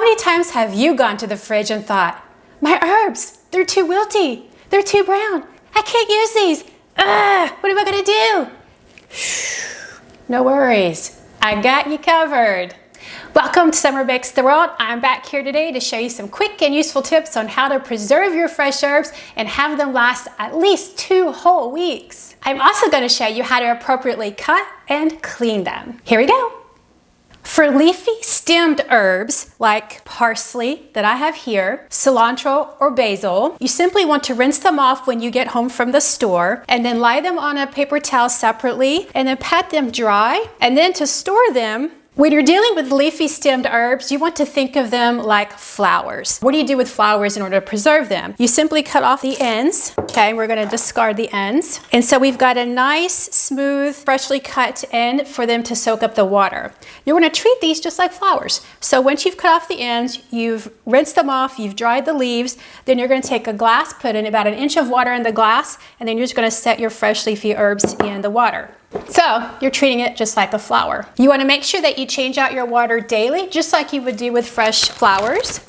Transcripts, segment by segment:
many times have you gone to the fridge and thought, my herbs, they're too wilty, they're too brown, I can't use these, what am I gonna do? No worries, I got you covered. Welcome to Summer Bakes the World. I'm back here today to show you some quick and useful tips on how to preserve your fresh herbs and have them last at least 2 whole weeks. I'm also going to show you how to appropriately cut and clean them. Here we go. For leafy stemmed herbs like parsley that I have here, cilantro or basil, you simply want to rinse them off when you get home from the store and then lie them on a paper towel separately and then pat them dry. And then to store them, when you're dealing with leafy stemmed herbs, you want to think of them like flowers. What do you do with flowers in order to preserve them? You simply cut off the ends. Okay, we're going to discard the ends. And so we've got a nice, smooth, freshly cut end for them to soak up the water. You're going to treat these just like flowers. So once you've cut off the ends, you've rinsed them off, you've dried the leaves, then you're going to take a glass, put in about 1 inch of water in the glass, and then you're just going to set your fresh leafy herbs in the water. So you're treating it just like a flower. You want to make sure that you change out your water daily, just like you would do with fresh flowers.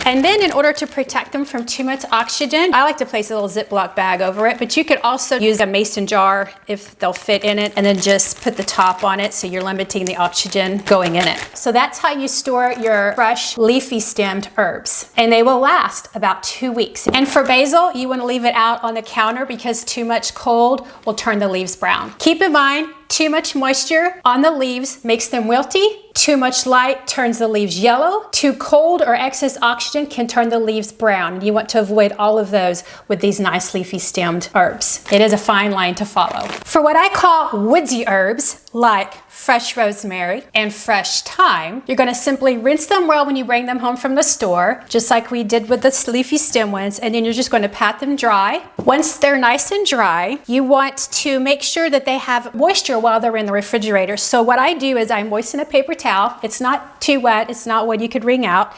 And then in order to protect them from too much oxygen, I like to place a little Ziploc bag over it, but you could also use a mason jar if they'll fit in it, and then just put the top on it so you're limiting the oxygen going in it. So that's how you store your fresh leafy stemmed herbs. And they will last about 2 weeks. And for basil, you want to leave it out on the counter because too much cold will turn the leaves brown. Keep in mind, too much moisture on the leaves makes them wilty. Too much light turns the leaves yellow. Too cold or excess oxygen can turn the leaves brown. You want to avoid all of those with these nice leafy stemmed herbs. It is a fine line to follow. For what I call woodsy herbs, like fresh rosemary and fresh thyme, you're going to simply rinse them well when you bring them home from the store, just like we did with the leafy stem ones, and then you're just going to pat them dry. Once they're nice and dry, you want to make sure that they have moisture while they're in the refrigerator. So what I do is I moisten a paper towel. It's not too wet. It's not one you could wring out.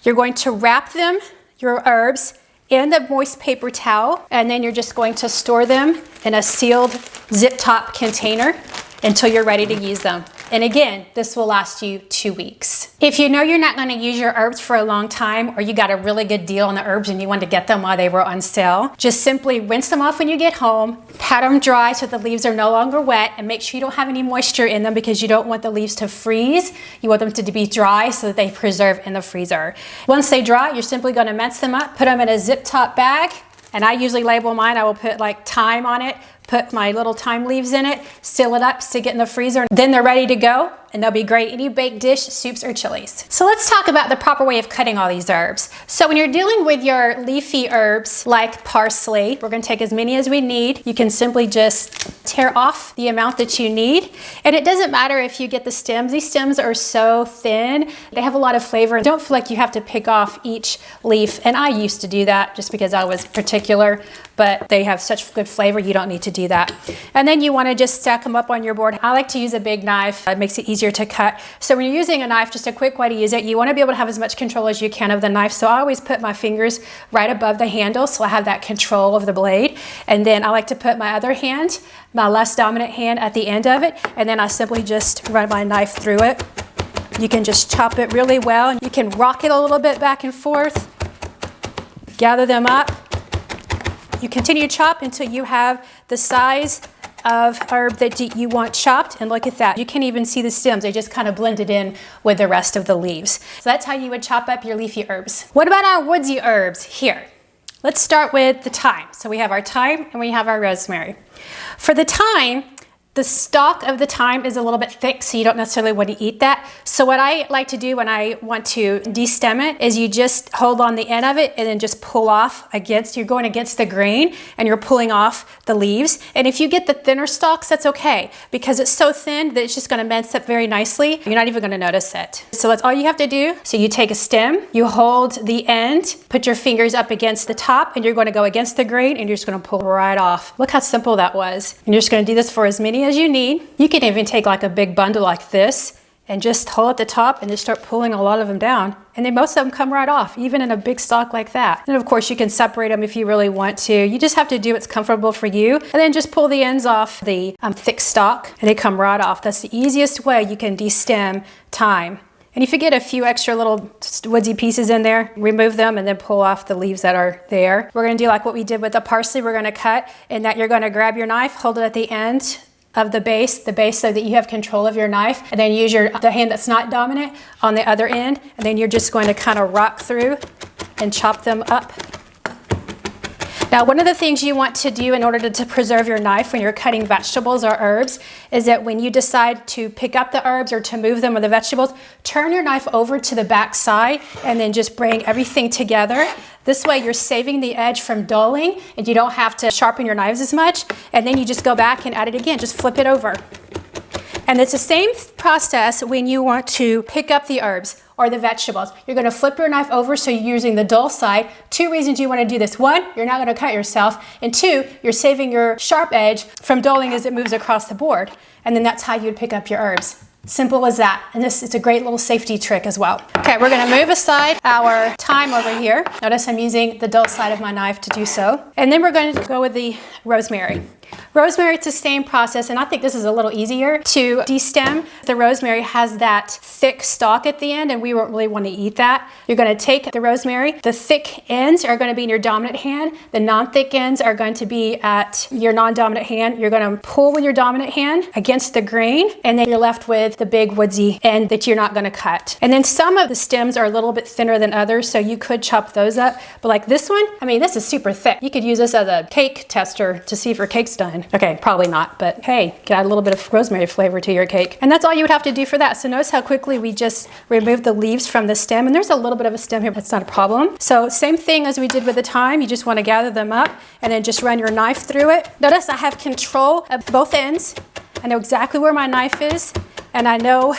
You're going to wrap them, your herbs, in the moist paper towel, and then you're just going to store them in a sealed zip top container until you're ready to use them. And again, this will last you 2 weeks. If you know you're not going to use your herbs for a long time, or you got a really good deal on the herbs and you want to get them while they were on sale, just simply rinse them off when you get home, pat them dry so the leaves are no longer wet, and make sure you don't have any moisture in them because you don't want the leaves to freeze. You want them to be dry so that they preserve in the freezer. Once they dry, you're simply going to mince them up, put them in a zip top bag, and I usually label mine. I will put like thyme on it, put my little thyme leaves in it, seal it up, stick it in the freezer. Then they're ready to go, and they'll be great any baked dish, soups, or chilies. So let's talk about the proper way of cutting all these herbs. So when you're dealing with your leafy herbs like parsley, we're going to take as many as we need. You can simply just tear off the amount that you need. And it doesn't matter if you get the stems. These stems are so thin. They have a lot of flavor. Don't feel like you have to pick off each leaf. And I used to do that just because I was particular, but they have such good flavor, you don't need to do that. And then you want to just stack them up on your board. I like to use a big knife. It makes it easier to cut. So when you're using a knife, just a quick way to use it, you want to be able to have as much control as you can of the knife. So I always put my fingers right above the handle so I have that control of the blade. And then I like to put my other hand, my less dominant hand, at the end of it. And then I simply just run my knife through it. You can just chop it really well. You can rock it a little bit back and forth. Gather them up. You continue to chop until you have the size of herb that you want chopped, and look at that. You can't even see the stems. They just kind of blended in with the rest of the leaves. So that's how you would chop up your leafy herbs. What about our woodsy herbs here? Let's start with the thyme. So we have our thyme and we have our rosemary. For the thyme, the stalk of the thyme is a little bit thick, so you don't necessarily want to eat that. So what I like to do when I want to destem it is you just hold on the end of it and then just pull off against, you're going against the grain and you're pulling off the leaves. And if you get the thinner stalks, that's okay because it's so thin that it's just going to mince up very nicely. You're not even going to notice it. So that's all you have to do. So you take a stem, you hold the end, put your fingers up against the top, and you're going to go against the grain and you're just going to pull right off. Look how simple that was. And you're just going to do this for as many as you need. You can even take like a big bundle like this and just hold at the top and just start pulling a lot of them down. And then most of them come right off, even in a big stalk like that. And of course you can separate them if you really want to. You just have to do what's comfortable for you. And then just pull the ends off the thick stalk and they come right off. That's the easiest way you can destem thyme And if you get a few extra little woodsy pieces in there, remove them and then pull off the leaves that are there. We're gonna do like what we did with the parsley. We're gonna cut, and that you're gonna grab your knife, hold it at the end of the base so that you have control of your knife, and then use the hand that's not dominant on the other end, and then you're just going to kind of rock through and chop them up. Now, one of the things you want to do in order to preserve your knife when you're cutting vegetables or herbs is that when you decide to pick up the herbs or to move them or the vegetables, turn your knife over to the back side and then just bring everything together. This way you're saving the edge from dulling and you don't have to sharpen your knives as much. And then you just go back and add it again, just flip it over. And it's the same process when you want to pick up the herbs or the vegetables. You're gonna flip your knife over so you're using the dull side. Two reasons you wanna do this. One, you're not gonna cut yourself. And two, you're saving your sharp edge from dulling as it moves across the board. And then that's how you'd pick up your herbs. Simple as that. And it's a great little safety trick as well. Okay, we're gonna move aside our thyme over here. Notice I'm using the dull side of my knife to do so. And then we're going to go with the rosemary. Rosemary, it's the same process, and I think this is a little easier to destem. The rosemary has that thick stalk at the end, and we don't really want to eat that. You're going to take the rosemary. The thick ends are going to be in your dominant hand. The non-thick ends are going to be at your non-dominant hand. You're going to pull with your dominant hand against the grain, and then you're left with the big woodsy end that you're not going to cut. And then some of the stems are a little bit thinner than others, so you could chop those up. But like this one, I mean, this is super thick. You could use this as a cake tester to see if your cake's done. Okay, probably not, but hey, can add a little bit of rosemary flavor to your cake. And that's all you would have to do for that. So notice how quickly we just removed the leaves from the stem, and there's a little bit of a stem here, but that's not a problem. So same thing as we did with the thyme. You just want to gather them up and then just run your knife through it. Notice I have control of both ends. I know exactly where my knife is, and I know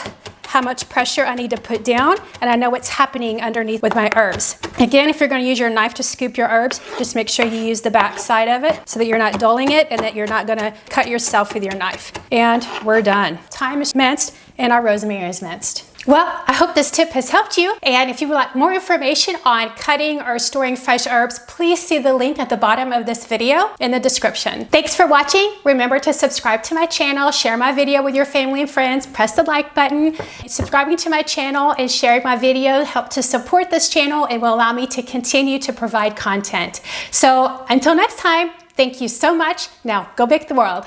how much pressure I need to put down, and I know what's happening underneath with my herbs. Again, if you're going to use your knife to scoop your herbs, just make sure you use the back side of it so that you're not dulling it and that you're not going to cut yourself with your knife. And we're done. Thyme is minced and our rosemary is minced. Well, I hope this tip has helped you. And if you would like more information on cutting or storing fresh herbs, please see the link at the bottom of this video in the description. Thanks for watching. Remember to subscribe to my channel, share my video with your family and friends, press the like button. Subscribing to my channel and sharing my video help to support this channel and will allow me to continue to provide content. So until next time, thank you so much. Now go bake the world.